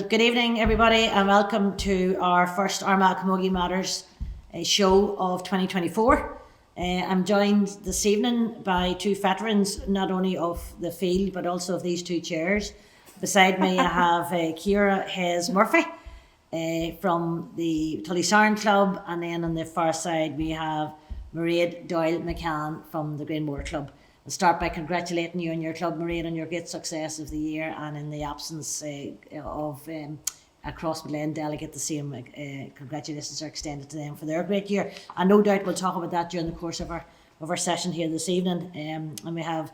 good evening everybody and welcome to our first Armagh Camogie Matters show of 2024. I'm joined this evening by two veterans, not only of the field but also of these two chairs. Beside me I have Ciara Hayes Murphy from the Tullysarn Club, and then on the far side we have Mairead Doyle McCann from the Greenmore Club. I'll start by congratulating you and your club, Mairead, on your great success of the year, and in the absence of a Cross Midland delegate, the same congratulations are extended to them for their great year. And no doubt we'll talk about that during the course of our session here this evening. And we have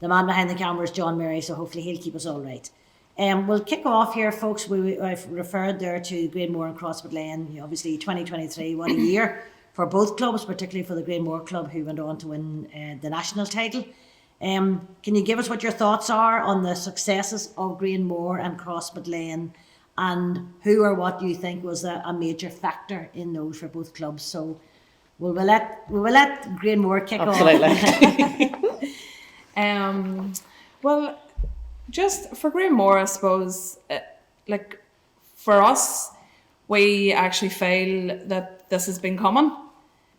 the man behind the cameras, John Murray, so hopefully he'll keep us all right. We'll kick off here, folks. I've referred there to Greenmore and Cross Midland. Obviously 2023, what a year for both clubs, particularly for the Greenmore Club, who went on to win the national title. Can you give us what your thoughts are on the successes of Greenmore and Cross Midland, and who or what you think was a major factor in those for both clubs? So we'll let Greenmore kick off. Well, just for Greenmore, I suppose, for us, we actually feel that this has been coming,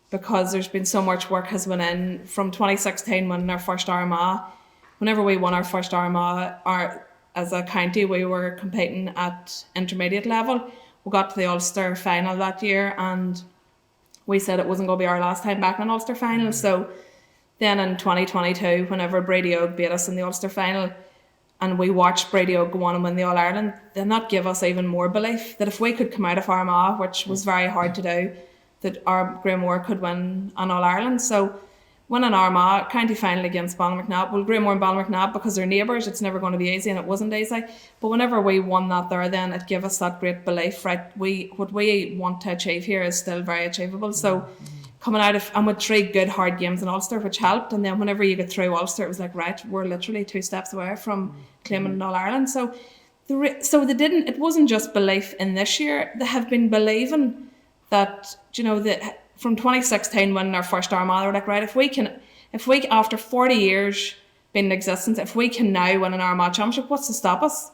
because there's been so much work has went in from 2016 when our first Armagh. Whenever we won our first Armagh, as a county, we were competing at intermediate level. We got to the Ulster final that year, and we said it wasn't going to be our last time back in an Ulster final. So then in 2022, whenever Brady Oak beat us in the Ulster final, and we watched Brady Oak go on and win the All-Ireland, then that gave us even more belief that if we could come out of Armagh, which was very hard to do, that our Greenmore could win an All-Ireland. So winning Armagh, county final against Ballymacnabb, well, Greenmore and Ballymacnabb, because they're neighbours, it's never going to be easy, and it wasn't easy. But whenever we won that there, then it gave us that great belief, right, what we want to achieve here is still very achievable. So coming out of, and with 3 good hard games in Ulster, which helped, and then whenever you get through Ulster, it was like, right, we're literally 2 steps away from claiming an All-Ireland. So it wasn't just belief in this year, they have been believing that, that from 2016 winning our first Armagh, they were like, right, if we after 40 years being in existence, if we can now win an Armagh Championship, what's to stop us?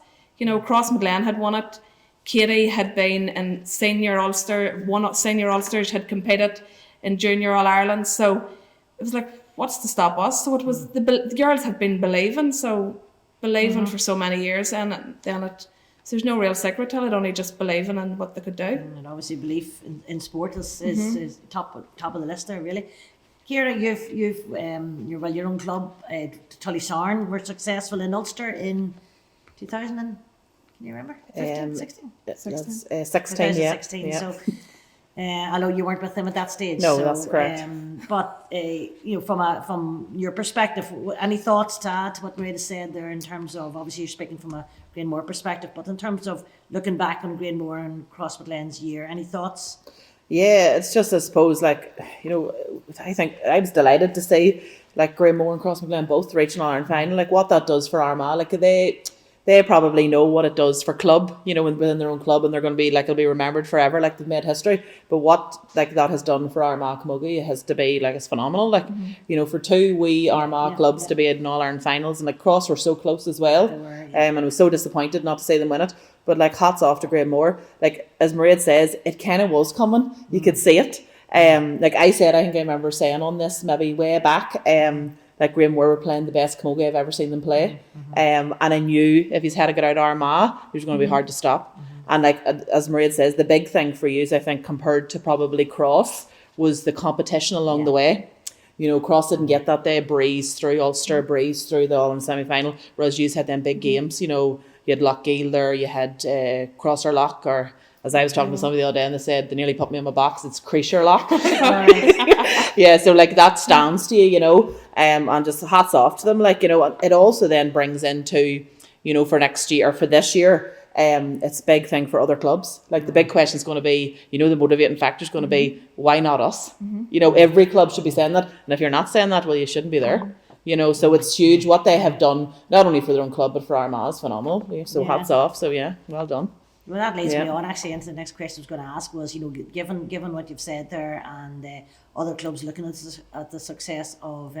Cross Midland had won it, Katie had been in senior Ulster, won senior Ulsters, had competed in junior All-Ireland, so it was like, what's to stop us? So it was, the girls have been believing for so many years, and then so there's no real secret to it, only just believing in what they could do. And obviously belief in sport is top of the list there, really. Ciara, you've your own club, Tullysarn, were successful in Ulster in 2000 and, can you remember? 15, 16? 16, yeah. So although you weren't with them at that stage. No, that's correct. But from your perspective, any thoughts to add to what Mairead said there, in terms of, obviously you're speaking from a Greenmore perspective, but in terms of looking back on Greenmore and Cross Midland's year, any thoughts? Yeah, it's just, I suppose, I think I was delighted to see Greenmore and Cross Midland both reach an All-Ireland final. What that does for Armagh, they probably know what it does for club, within their own club, and they're going to be it'll be remembered forever, they've made history. But what that has done for Armagh Camogie has to be it's phenomenal. For 2 wee Armagh clubs to be in All-Ireland finals, and Cross were so close as well. They were, and I was so disappointed not to see them win it. But hats off to Greenmore. As Mairead says, it kind of was coming. You could see it. I said, I think I remember saying on this maybe way back, Greenmore were playing the best camogie I've ever seen them play. And I knew if he's had to get out of Armagh, it was going to be hard to stop. And as Mairead says, the big thing for you, I think, compared to probably Cross, was the competition along the way. Cross didn't get that day, breeze through Ulster, breeze through the All-Ireland semi-final, whereas you had them big games. You had Lochgiel there, you had Crosserlock, or as I was talking to somebody the other day and they said, they nearly put me in my box, it's Creasherlock. Yeah, so that stands to you, and just hats off to them. It also then brings into, for next year, or for this year, it's a big thing for other clubs. The big question is going to be, the motivating factor is going to be, why not us? Every club should be saying that, and if you're not saying that, well, you shouldn't be there. So it's huge what they have done, not only for their own club, but for Armagh is phenomenal. So hats off. So yeah, well done. Well, that leads me on actually into the next question I was going to ask was, given what you've said there, and other clubs looking at the success of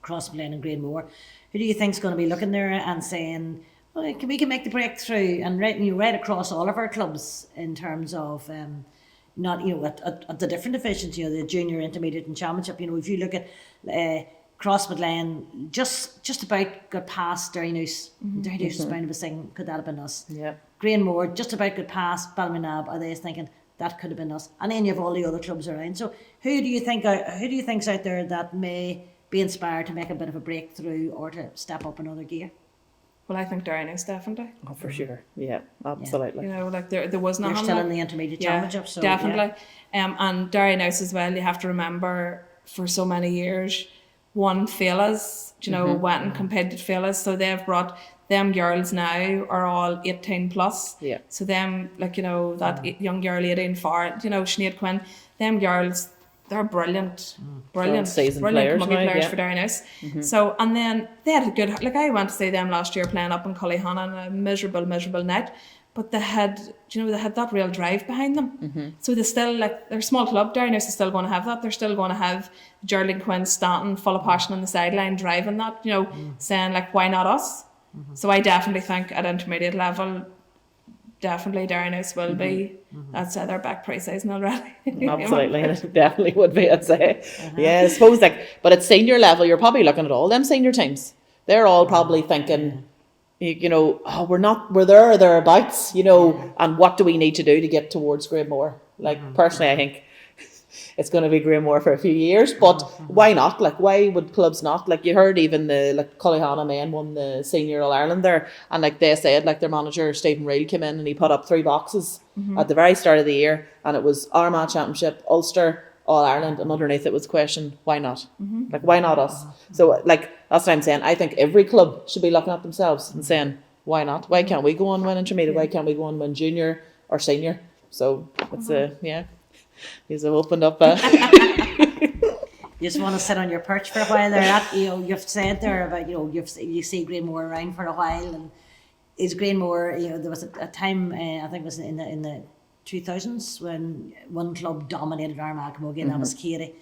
Cross Midland and Greenmore, who do you think is going to be looking there and saying, Well, we can make the breakthrough and right across all of our clubs in terms of not at the different divisions, the junior, intermediate, and championship. If you look at Cross Midland, just about got past Derrynoose. Derrynoose was bound to be saying, could that have been us? Yeah. Greenmore just about got past Ballymena. Are they thinking that could have been us? And then you have all the other clubs around. So who do you think's out there that may be inspired to make a bit of a breakthrough or to step up another gear? Well, I think Derrynoose definitely. Oh, for sure. Yeah, absolutely. There was nothing. They're still in the intermediate championship, so definitely. And Derrynoose as well. You have to remember, for so many years, won Félas. Went and competed Félas. So they've brought them girls now are all 18 plus. Yeah. So them that young girl 18 for Sinead Quinn. Them girls. They're brilliant season players players for Derrynoose. So, and then they had a good, I went to see them last year playing up in Cullyhanna on a miserable night, but they had that real drive behind them. So they still, they're a small club. Derrynoose is still going to have that. They're still going to have Geraldine Quinn standing full of passion on the sideline, driving that, saying why not us? So I definitely think at intermediate level, definitely Derrynoose will be. That's their back pre-season already. Absolutely, and it definitely would be, I'd say. Yeah, I suppose but at senior level, you're probably looking at all them senior teams. They're all probably thinking, we're there or thereabouts, and what do we need to do to get towards Greenmore? Personally, I think it's going to be Greenmore for a few years, but why not? Why would clubs not? You heard even the Cullyhanna men won the Senior All-Ireland there, and they said, their manager, Stephen Reid, came in and he put up 3 boxes at the very start of the year, and it was Armagh Championship, Ulster, All-Ireland, and underneath it was question, why not? Why not us? So, that's what I'm saying. I think every club should be looking at themselves and saying, why not? Why can't we go and win intermediate? Why can't we go and win junior or senior? So, it's He's opened up. You just want to sit on your perch for a while there. You've said there about you see Greenmore around for a while, and is Greenmore? There was a time I think it was in the 2000s when one club dominated Armagh Camogie, and that was Kerry.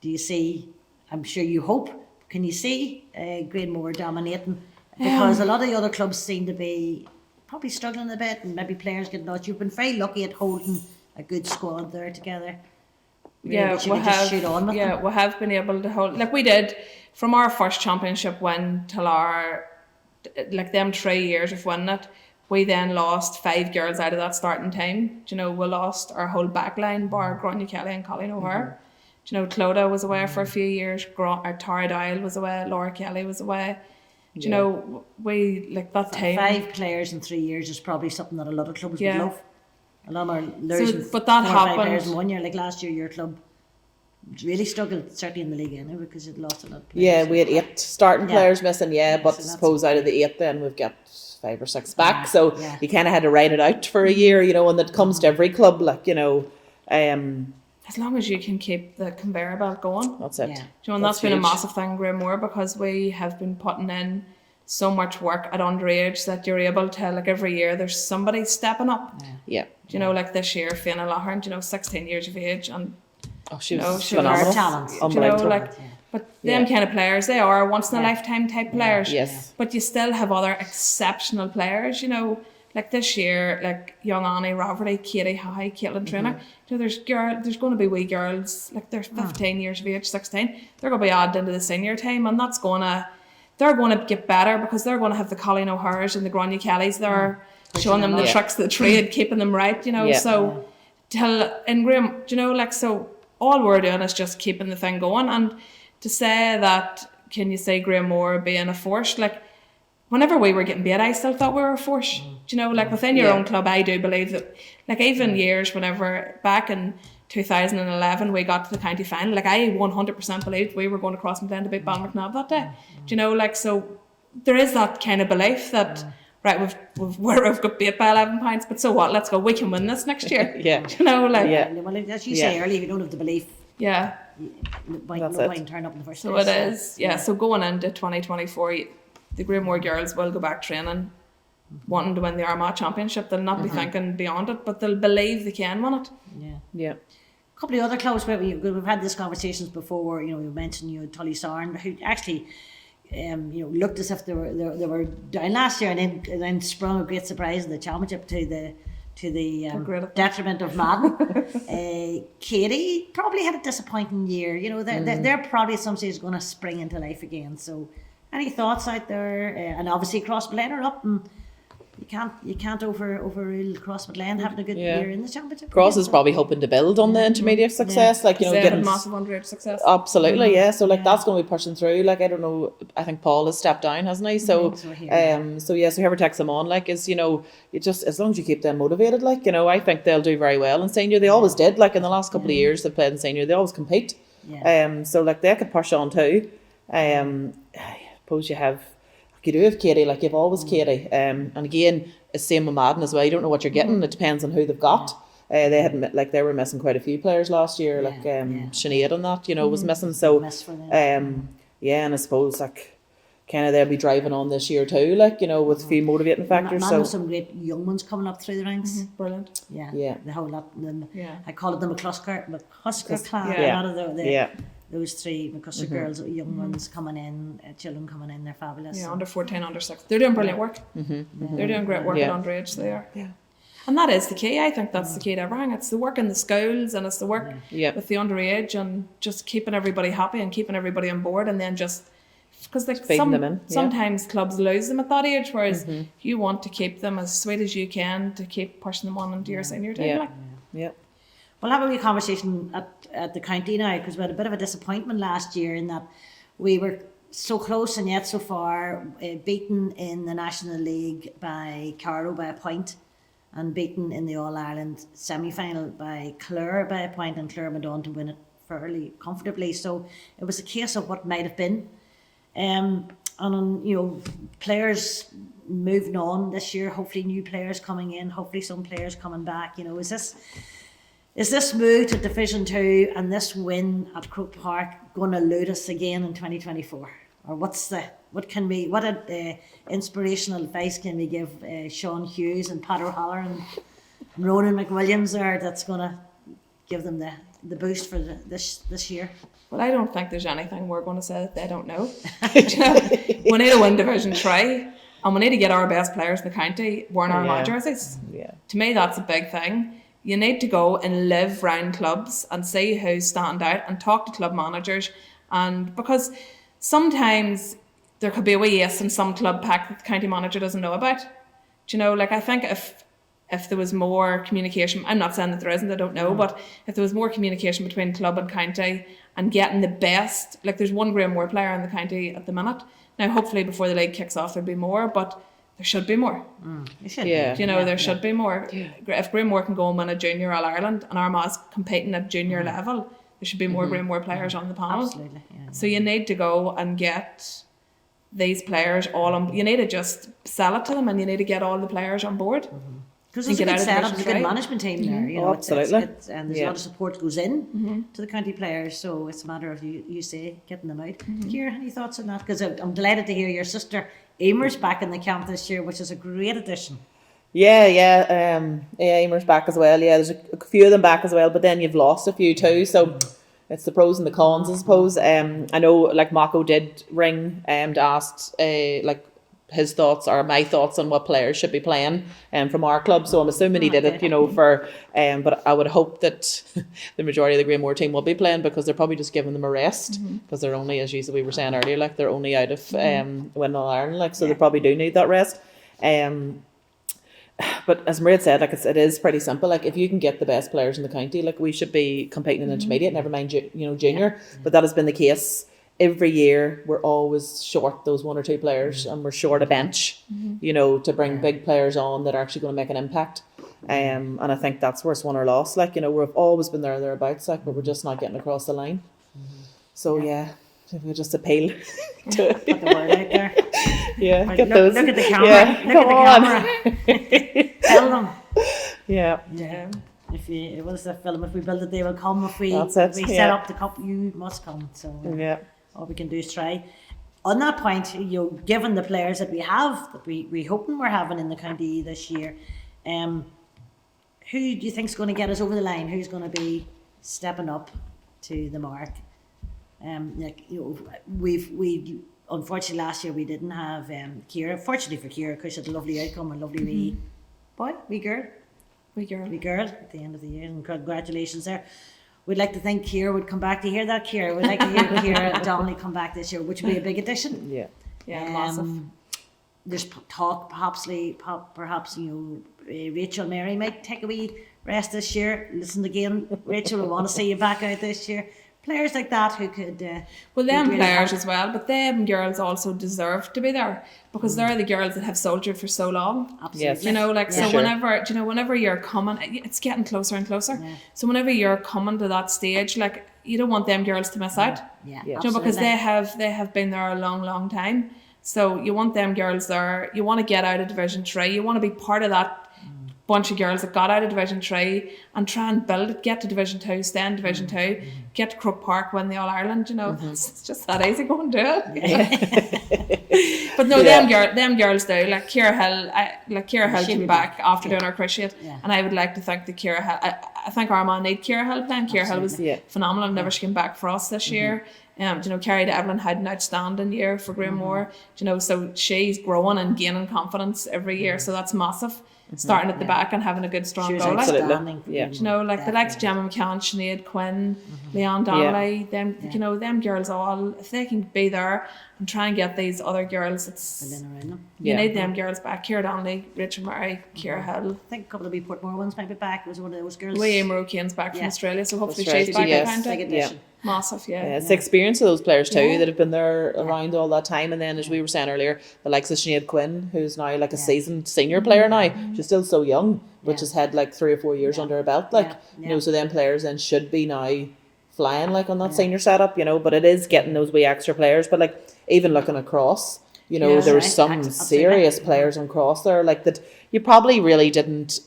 Do you see? I'm sure you hope. Can you see Greenmore dominating? Because a lot of the other clubs seem to be probably struggling a bit, and maybe players getting lost. You've been very lucky at holding a good squad there together. We have been able to hold, we did from our first championship win till our, them 3 years of winning it. We then lost 5 girls out of that starting time. We lost our whole back line, bar Gráinne Kelly and Colleen O'Hare. Clodagh was away for a few years. Our Tara Doyle was away. Laura Kelly was away. We that time. 5 players in 3 years is probably something that a lot of clubs would love. A lot more losing. But that 4 or 5 happened. players in 1 year. Last year, your club really struggled, certainly in the league anyway, because you'd lost a lot of players. Yeah, we had 8 starting players missing, but so suppose out of the 8 then we've got 5 or 6 back. So you kind of had to write it out for a year, and that comes to every club, as long as you can keep the conveyor belt going. That's it. Yeah. And that's been a massive thing in Greenmore, because we have been putting in so much work at underage that you're able to, every year there's somebody stepping up. Yeah. This year, Fiona Lahern, 16 years of age, and she was she phenomenal. Talents. But them kind of players, they are once in a lifetime type players. Yes. But you still have other exceptional players, this year, young Annie Rafferty, Katie High, Caitlin Trainer. There's going to be wee girls, they're 15 years of age, 16. They're going to be added into the senior team, and they're going to get better, because they're going to have the Colleen O'Hare's and the Gráinne Kellys there, showing them the tricks of the trade, keeping them right, So till in Graham, so all we're doing is just keeping the thing going. And to say that, can you say Graham being a force? Whenever we were getting beat, I still thought we were a force. Within your own club, I do believe that, even years whenever back in 2011 we got to the county final, I 100% believed we were going to cross Midland to beat Balmacnabb that day. So there is that kind of belief that we've got beat by 11 points, but so what, let's go, we can win this next year. Well, as you say earlier, if you don't have the belief, why turn up in the first place? So it is, so going into 2024, the Greenmore girls will go back training, wanting to win the Armagh Championship. They'll not be thinking beyond it, but they'll believe they can win it. Yeah. A couple of other clubs where we've had these conversations before. You mentioned Tullysarn, who actually looked as if they were down last year, and then sprung a great surprise in the championship to the detriment of Madden. Katie probably had a disappointing year. They're probably at some stage going to spring into life again. So, any thoughts out there? And obviously, Crossblain are up, and you can't overrule Crossblain having a good year in the championship. Cross is probably hoping to build on the intermediate success, they getting had massive underage success. Absolutely, yeah. So that's going to be pushing through. Like, I don't know. I think Paul has stepped down, hasn't he? So, so whoever takes them on, you just, as long as you keep them motivated, I think they'll do very well in senior. They always did. Like in the last couple of years they've played in senior, they always compete. Yeah. So they could push on too. I suppose you do have Katie, you've always Katie. And again, it's same with Madden as well. You don't know what you're getting. It depends on who they've got. They had they were missing quite a few players last year, Sinead and that, was missing. So and I suppose they'll be driving on this year too, with a few motivating factors. Man, some great young ones coming up through the ranks. Brilliant. Yeah. The whole lot. I call it the McClusker clan. A lot of those three McClusker girls, young ones coming in, children coming in, they're fabulous. Yeah, under 14, under 6. They're doing brilliant work. They're doing great work at underage. They are. Yeah. And that is the key. I think that's the key to everything. It's the work in the schools, and it's the work with the underage, and just keeping everybody happy and keeping everybody on board, and then just because sometimes clubs lose them at that age, whereas you want to keep them as sweet as you can to keep pushing them on into your senior team. We'll have a wee conversation at the county now, because we had a bit of a disappointment last year in that we were so close and yet so far, beaten in the National League by Carlow by a point, and beaten in the All-Ireland semi-final by Clare by a point, and Clare went on to win it fairly comfortably. So it was a case of what might have been. And players moving on this year, hopefully new players coming in, hopefully some players coming back. Is this move to Division 2 and this win at Croke Park going to elude us again in 2024? Or what inspirational advice can we give Sean Hughes and Pat O'Halloran and Ronan McWilliams there that's going to give them the boost for this year? Well, I don't think there's anything we're going to say that they don't know. We need to win Division 3, and we need to get our best players in the county wearing our jerseys. Yeah. To me, that's a big thing. You need to go and live round clubs and see who stand out and talk to club managers, and because sometimes there could be a wee yes in some club pack that the county manager doesn't know about. I think if there was more communication, I'm not saying that there isn't, I don't know, but if there was more communication between club and county and getting the best, there's one Graham Moore player in the county at the minute. Now, hopefully before the league kicks off there'll be more, but there should be more. There should be more. Yeah. If Graham Moore can go and win a junior All-Ireland and Armagh's competing at junior level, there should be more Graham Moore players on the panel. Absolutely. Yeah. So you need to go and get these players all on. You need to just sell it to them, and you need to get all the players on board. Because there's a good setup, there's a good management team there. Absolutely. And there's a lot of support goes in to the county players, so it's a matter of you say getting them out. Ciara, any thoughts on that? Because I'm delighted to hear your sister Emer's back in the camp this year, which is a great addition. Emer's back as well. Yeah, there's a few of them back as well, but then you've lost a few too. So it's the pros and the cons, I suppose. I know, Mako did ring and asked his thoughts or my thoughts on what players should be playing from our club. So I'm assuming he did it, for but I would hope that the majority of the Graham Moore team will be playing, because they're probably just giving them a rest, because they're only, as we were saying earlier, they're only out of winning All-Ireland, so they probably do need that rest. But as Maria said, it is pretty simple. If you can get the best players in the county, we should be competing in intermediate, never mind junior. But that has been the case. Every year we're always short those one or two players, and we're short a bench, to bring big players on that are actually going to make an impact. And I think that's where it's won or lost. We've always been thereabouts, but we're just not getting across the line. So if we just appeal to put the word out there. Get those. Look at the camera. Look at the camera. Tell them. Yeah. If we build it, they will come. If we set up the cup, you must come. So all we can do is try. On that point, given the players that we have, that we hoping we're having in the county this year, who do you think is going to get us over the line? Who's going to be stepping up to the mark? We unfortunately last year we didn't have Ciara. Fortunately for Ciara, because she had a lovely outcome, a lovely wee girl at the end of the year, and congratulations there. We'd like to think Ciara would come back to hear that, Ciara. We'd like to hear Ciara Donnelly come back this year, which would be a big addition. Yeah, massive. There's talk, perhaps Rachel Mary might take a wee rest this year. Listen again, Rachel, we want to see you back out this year. Players like that who could. Well, them players as well, but them girls also deserve to be there because they're the girls that have soldiered for so long. Absolutely. Yes. You know, like so. Whenever you're coming, it's getting closer and closer. Yeah. So whenever you're coming to that stage, like you don't want them girls to miss out. Yeah, You know, because they have been there a long time. So you want them girls there. You want to get out of Division 3. You want to be part of that bunch of girls that got out of Division 3 and try and build it, get to Division 2, stay in Division 2, get to Croke Park, win the All-Ireland, you know. It's just that easy, go and do it. But no, them girls do. Like Ciara Hill came back after doing her cruciate, and I would like to thank the Ciara Hill. I think Armagh need Ciara Hill playing. Ciara Hill was phenomenal. Never she came back for us this year. Carrie Devlin had an outstanding year for Greenmore. So she's growing and gaining confidence every year. So that's massive. Starting at the back and having a good strong goal. The likes of Gemma McCann, Sinead Quinn, Leanne Donnelly, them girls all, if they can be there and try and get these other girls, you need them girls back. Ciara Donnelly, Rachel Murray, Ciara Hill. I think a couple of the Portmore ones might be back. It was one of those girls. Maroe Kane's back from Australia, so hopefully she's back at big addition. Massive, it's the experience of those players too that have been there around all that time, and then as we were saying earlier, the likes of Sinead Quinn, who's now like a seasoned senior player now. She's still so young, but has had like 3 or 4 years under her belt, so them players then should be now flying like on that senior setup, but it is getting those wee extra players. But like even looking across, there was some serious players on cross there like that you probably really didn't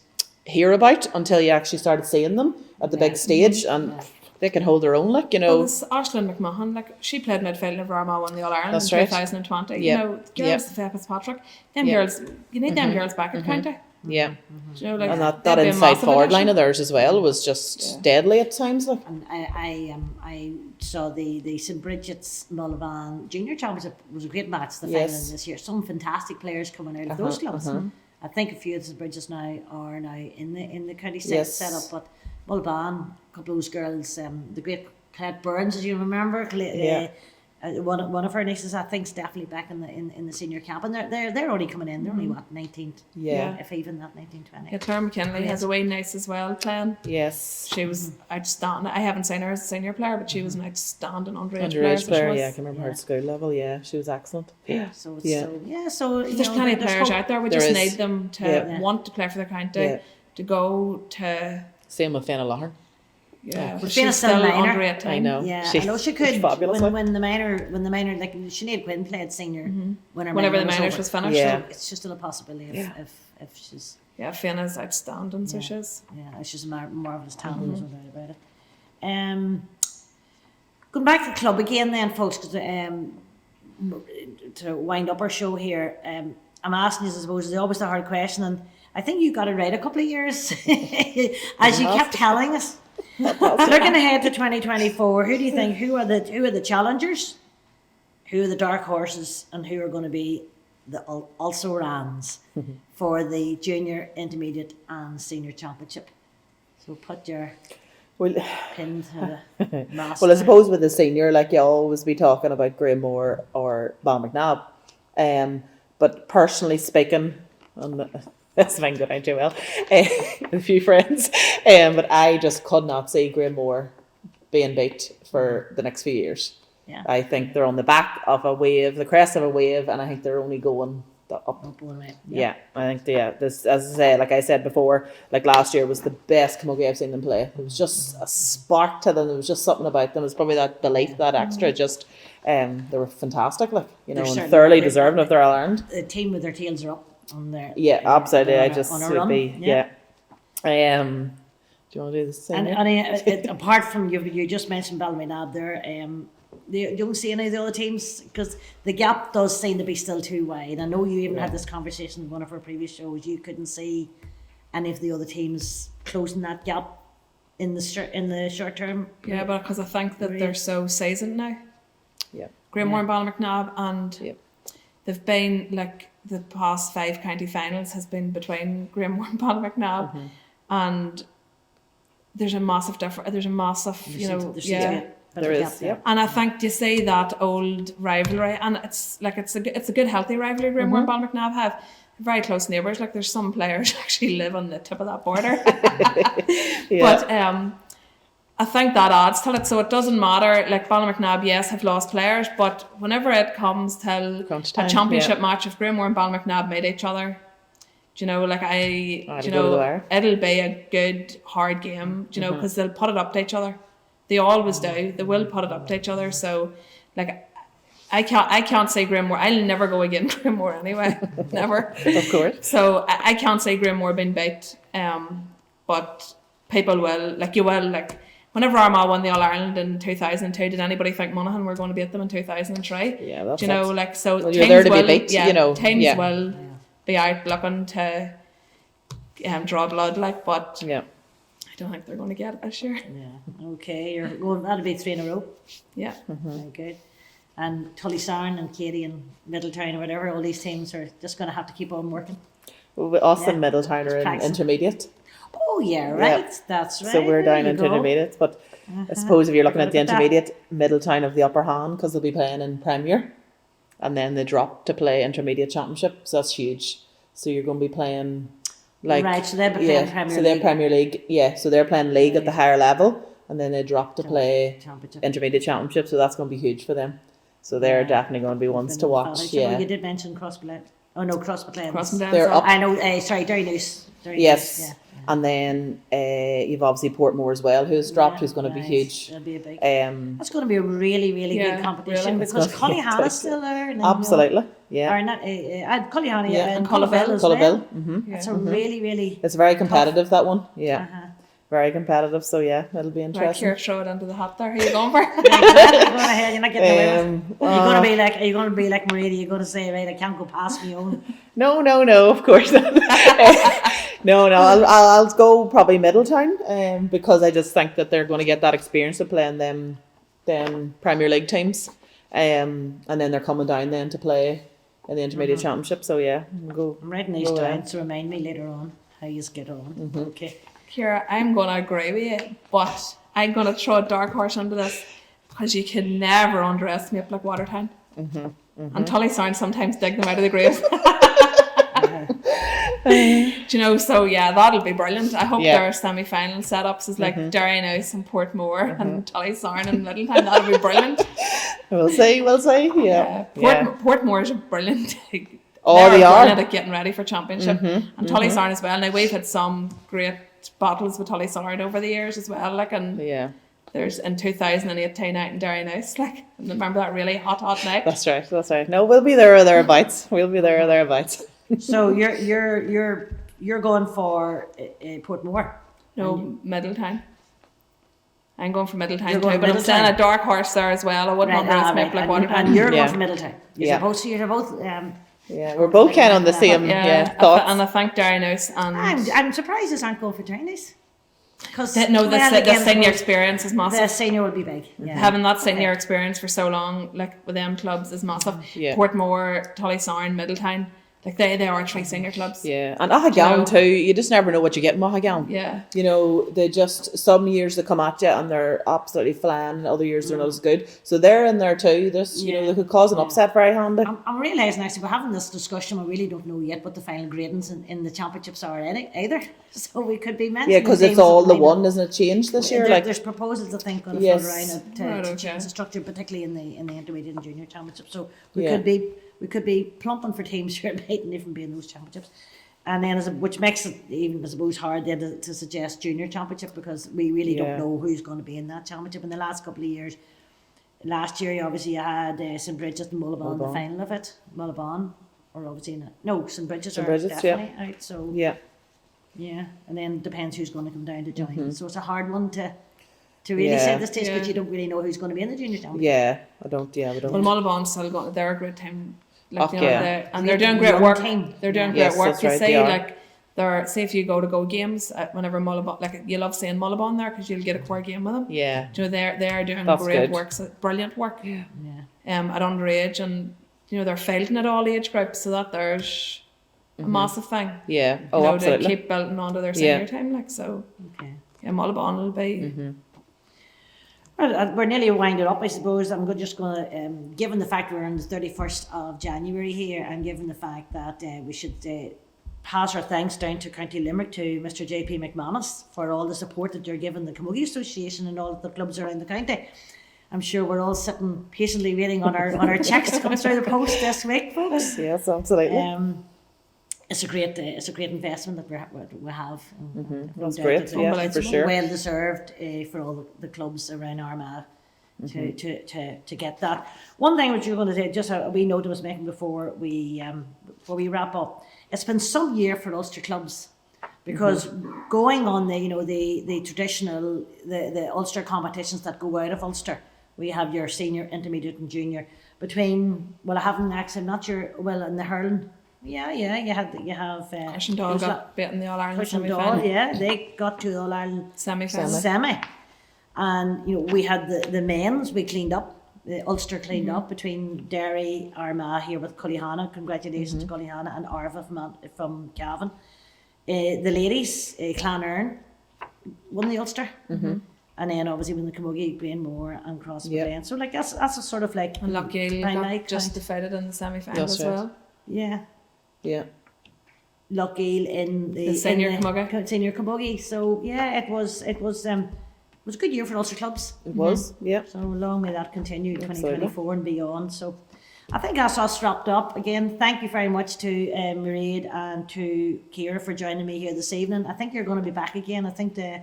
hear about until you actually started seeing them at the big stage, and they can hold their own, Well, it's Aisling McMahon, she played midfield in Armagh won the All-Ireland in 2020. Girls, Fitzpatrick, girls, you need them girls back at county. And that inside forward line of theirs as well was just deadly at times. And I saw the St Bridget's Mullavan Junior Championship was a great match. The final this year, some fantastic players coming out of those clubs. I think a few of the St Bridget's now are in the county setup, but Mullavan, a couple of those girls, the great Colette Burns, as you remember, one of her nieces, I think, is definitely back in the senior camp, and they're only coming in. They're only 19, if even that 19, 20. Claire McKinley has a wee niece as well playing. Yes, she was outstanding. I haven't seen her as a senior player, but she was an outstanding underage player. I can remember her at school level. Yeah, she was excellent. So there's plenty of players out there. We just need them to want to play for their county, to go to. Same with Fianna Lahern. She's still under 18. I know. Yeah, I know she could. Fabulous. When the minor, like Sinead Quinn played senior, whenever the minors was finished. So it's just still a possibility if she's. Yeah, Fianna's outstanding. So she is. Yeah, she's a marvelous talent. There's no doubt about it. Going back to the club again, then, folks, because to wind up our show here, I'm asking you, I suppose, it's always a hard question, and I think you got it right a couple of years, as you kept telling us. Looking ahead to 2024, who do you think? Who are the challengers? Who are the dark horses? And who are going to be the also rans for the junior, intermediate, and senior championship? So put your pin to the master. Well, I suppose with the senior, like you always be talking about Greenmore or Balmacnab, but personally speaking, that's fine, good idea, well, a few friends, but I just could not see Greenmore being beat for the next few years. Yeah. I think they're on the back of a wave, the crest of a wave, and I think they're only going up. Yeah, I think this, as I say, like I said before, like last year was the best camogie I've seen them play. It was just a spark to them. There was just something about them. It was probably that belief, that extra. Just they were fantastic, and thoroughly deserving of their All-Ireland. The team with their tails are up on their. Yeah, absolutely. I just would run. Be Do you want to do the same? And apart from you just mentioned Balmacnab there. You don't see any of the other teams because the gap does seem to be still too wide. I know you even had this conversation in one of our previous shows. You couldn't see any of the other teams closing that gap in the short term. Yeah, but because I think that they're so seasoned now. Yeah. Graham and Ballymacnab, and Yep. they've been like the past 5 county finals has been between Graham and Ballymacnab, and there's a massive difference. There's a massive, There is, yeah. And I think you see that old rivalry, and it's a good healthy rivalry. Graham and Ballymacnab have very close neighbours. Like there's some players actually live on the tip of that border. But I think that adds to it. So it doesn't matter. Like Ballymacnab, yes, have lost players, but whenever it comes to Crunch a time, championship match, if Graham and Ballymacnab meet each other, it'll be a good hard game. Because they'll put it up to each other. They always do. They will put it up to each other. So, like, I can't say Graham. I'll never go against Graham anyway. Never. Of course. So I can't say Graham being beat. But people will. Like you will. Like whenever Armagh won the All Ireland in 2002, did anybody think Monaghan were going to beat them in 2003? Yeah, that's like so. Well, you're there to be beat. Teams will be out looking to draw blood. Like, but I don't think they're going to get it this year. Yeah. Okay, you're going. That'll be 3 in a row. Yeah. Very good. And Tullysarn and Katie and Middletown or whatever, all these teams are just going to have to keep on working. Well, us and Middletown are in intermediate. Oh yeah, right. Yeah. That's right. So we're down into intermediate, but I suppose if you're looking at the intermediate, Middletown have the upper hand because they'll be playing in Premier, and then they drop to play intermediate championship. So that's huge. So you're going to be playing right. So they're playing Premier League. So they're Premier League. Yeah. So they're playing league at the higher level, and then they drop to play intermediate championship. So that's going to be huge for them. So they're definitely going to be ones to watch. Yeah. Well, you did mention Crossblet. Oh no, Crossblet. They're up. I know. Sorry, Derrynoose. Yes. Yeah. And then you've obviously Portmore as well, who's dropped, who's going to be huge. That'll be a big. That's going to be a really, really good competition because Cullyhanna's still there. And absolutely. Yeah. Or not, Cullyhanna and Cullaville as well. That's a really, really. It's very competitive, that one. Yeah. Very competitive, so it'll be interesting. Right, here, throw it into the hat there. Who are you going for? Go ahead, you're not getting away with it. Are you going to be like Maria? You're going to say, right, I can't go past my own. No, of course not. No, I'll go probably Middletown, because I just think that they're going to get that experience of playing them Premier League teams, and then they're coming down then to play in the intermediate championship. So we'll go. I'm writing these down to remind me later on how you get on. Okay. Ciara, I'm going to agree with you, but I'm going to throw a dark horse into this because you can never underestimate Blackwatertown. And Tullysarn sometimes dig them out of the grave. So that'll be brilliant. I hope their semi-final setups is like Derrynouse and Portmore and Tullysarn and Middletown. That'll be brilliant. We'll see. Yeah. Portmore is brilliant. They are brilliant at getting ready for championship, and Tullysarn as well. Now we've had some great battles with Tullysarn over the years as well. There's in 2018 out in Derrynouse. Remember that really hot night? That's right. No, we'll be there or thereabouts. So you're going for Portmore? No, Middletown. I'm going for Middletown too, but I'm saying a dark horse there as well. I wouldn't underestimate Blackwatertown. And you're going for Middletown. You're both. We're both kind of on the same thoughts. And I think Derrynouse and I'm surprised they aren't going for Derrynouse. Because the senior experience is massive. The senior will be big. Yeah. Having that senior experience for so long, like with them clubs, is massive. Portmore, Tullysarn, Middletown. Like they are 3 senior clubs. Yeah, and Armagh too. You just never know what you get in Armagh. Yeah. They just some years they come at you and they're absolutely flying. Other years they're not as good. So they're in there too. They could cause an upset very handy. I'm realising actually we're having this discussion. We really don't know yet what the final gradings in the championships are either. So we could be mentioning. Yeah, because it's all the one, isn't it? Changed this year. There's proposals I think going to float around to change the structure, particularly in the intermediate and junior championships. So we could be plumping for teams who are beaten even being those championships, and then which makes it even I suppose hard then to suggest junior championship because we really don't know who's going to be in that championship in the last couple of years. Last year, obviously, you had St Bridget's and Mullabon in the final of it. Mullabon, or obviously St Bridget's are definitely out. So and then it depends who's going to come down to join. So it's a hard one to really say at this stage because you don't really know who's going to be in the junior championship. Yeah, I don't. Yeah, we don't. Well, Mullabon's still going. They're a great team. They're doing great work. They're doing great work. You see, say if you go games whenever Mullabon, you love seeing Mullabon there because you'll get a core game with them. Yeah, they're doing great work, brilliant work. Yeah. at underage, and they're fighting at all age groups, so that there's a massive thing. Yeah. Oh, absolutely. To keep building onto their senior time, like so. Okay. Mullabon will be. Well, we're nearly winding up, I suppose. I'm just going to, given the fact we're on the 31st of January here, and given the fact that we should pass our thanks down to County Limerick to Mr. J.P. McManus for all the support that you're giving the Camogie Association and all the clubs around the county. I'm sure we're all sitting patiently waiting on our checks to come through the post this week, folks. Yes, absolutely. It's a great investment that we have. That's great. Yeah, for sure. Well deserved for all the clubs around Armagh to get that. One thing which you're going to say, just a wee note I was making before we wrap up. It's been some year for Ulster clubs, because going on the traditional the Ulster competitions that go out of Ulster, we have your senior, intermediate, and junior. Between I haven't actually, I'm not sure. Well, in the hurling. Yeah, you have Cushendall got beaten the All Ireland semi-final. Yeah, they got to the All Ireland semi, and we had the men's. We cleaned up. The Ulster cleaned up between Derry, Armagh here with Cullihana. Congratulations to Cullihana and Arva from Cavan. The ladies, Clonerne won the Ulster, and then obviously won the Camogie, Greenmore and Crossbow. So that's a sort of like and Lockheed got just defeated in the semi-final as well. Yeah. Yeah. Lockheed in the senior Camogie. Senior Camogie. So yeah, it was a good year for Ulster clubs. It was, yeah. So long may that continue, 2024 and beyond. So I think that's us wrapped up. Again, thank you very much to Mairead and to Ciara for joining me here this evening. I think you're going to be back again. I think the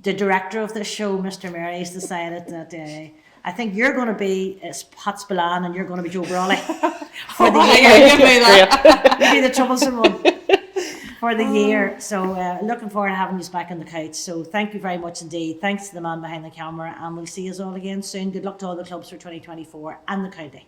director of this show, Mr. Mary, has decided that I think you're going to be Pat Spillane and you're going to be Joe Brawley for the year. Give me that. You'll be the troublesome one for the year. So looking forward to having you back on the couch. So thank you very much indeed. Thanks to the man behind the camera, and we'll see you all again soon. Good luck to all the clubs for 2024 and the county.